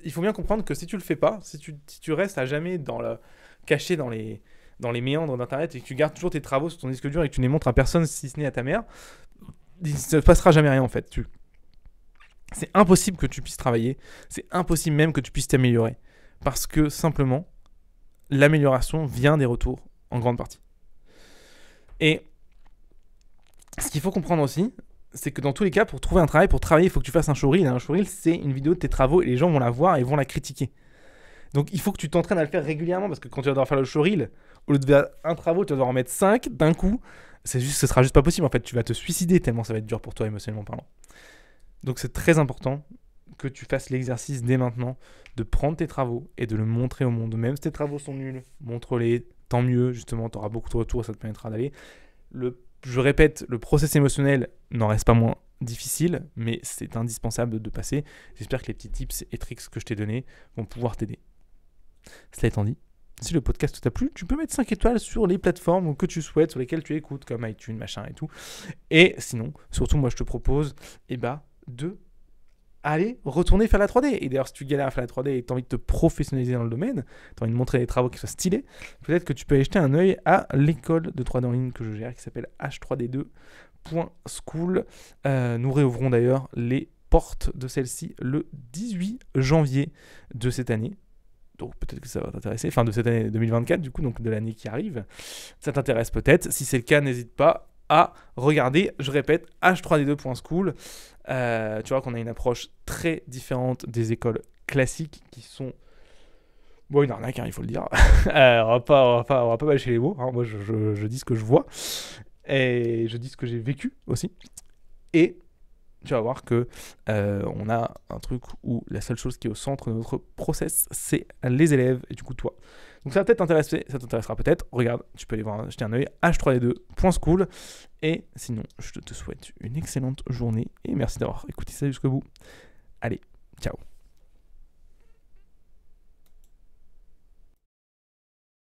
Il faut bien comprendre que si tu le fais pas, si tu restes à jamais caché dans les méandres d'Internet et que tu gardes toujours tes travaux sur ton disque dur et que tu ne les montres à personne si ce n'est à ta mère, il ne se passera jamais rien en fait. C'est impossible que tu puisses travailler, c'est impossible même que tu puisses t'améliorer. Parce que simplement, l'amélioration vient des retours en grande partie. Et ce qu'il faut comprendre aussi, c'est que dans tous les cas, pour trouver un travail, pour travailler, il faut que tu fasses un showreel. Un showreel, c'est une vidéo de tes travaux et les gens vont la voir et vont la critiquer. Donc il faut que tu t'entraînes à le faire régulièrement parce que quand tu vas devoir faire le showreel, au lieu de faire un travail, tu vas devoir en mettre 5 d'un coup. Ce sera juste pas possible en fait. Tu vas te suicider tellement ça va être dur pour toi émotionnellement parlant. Donc c'est très important que tu fasses l'exercice dès maintenant de prendre tes travaux et de le montrer au monde. Même si tes travaux sont nuls, montre-les, tant mieux, justement, tu auras beaucoup de retours, ça te permettra d'aller. Je répète, le process émotionnel n'en reste pas moins difficile, mais c'est indispensable de passer. J'espère que les petits tips et tricks que je t'ai donnés vont pouvoir t'aider. Cela étant dit, si le podcast t'a plu, tu peux mettre 5 étoiles sur les plateformes que tu souhaites, sur lesquelles tu écoutes, comme iTunes, machin et tout. Et sinon, surtout, moi, je te propose de aller retourner faire la 3D. Et d'ailleurs, si tu galères à faire la 3D et tu as envie de te professionnaliser dans le domaine, tu as envie de montrer des travaux qui soient stylés, peut-être que tu peux aller jeter un œil à l'école de 3D en ligne que je gère, qui s'appelle h3d2.school. Nous réouvrons d'ailleurs les portes de celle-ci le 18 janvier de cette année. Donc peut-être que ça va t'intéresser, enfin de cette année 2024 du coup, donc de l'année qui arrive. Ça t'intéresse peut-être. Si c'est le cas, n'hésite pas à regarder, je répète, h3d2.school. Tu vois qu'on a une approche très différente des écoles classiques qui sont... Bon, une arnaque, hein, il faut le dire. On va pas bâcher les mots. Hein. Moi, je dis ce que je vois. Et je dis ce que j'ai vécu aussi. Et tu vas voir que on a un truc où la seule chose qui est au centre de notre process, c'est les élèves et du coup toi. Donc ça va peut-être t'intéresser, ça t'intéressera peut-être. Regarde, tu peux aller voir, jeter un œil, h3d2.school. Et sinon, je te souhaite une excellente journée et merci d'avoir écouté ça jusqu'au bout. Allez, ciao.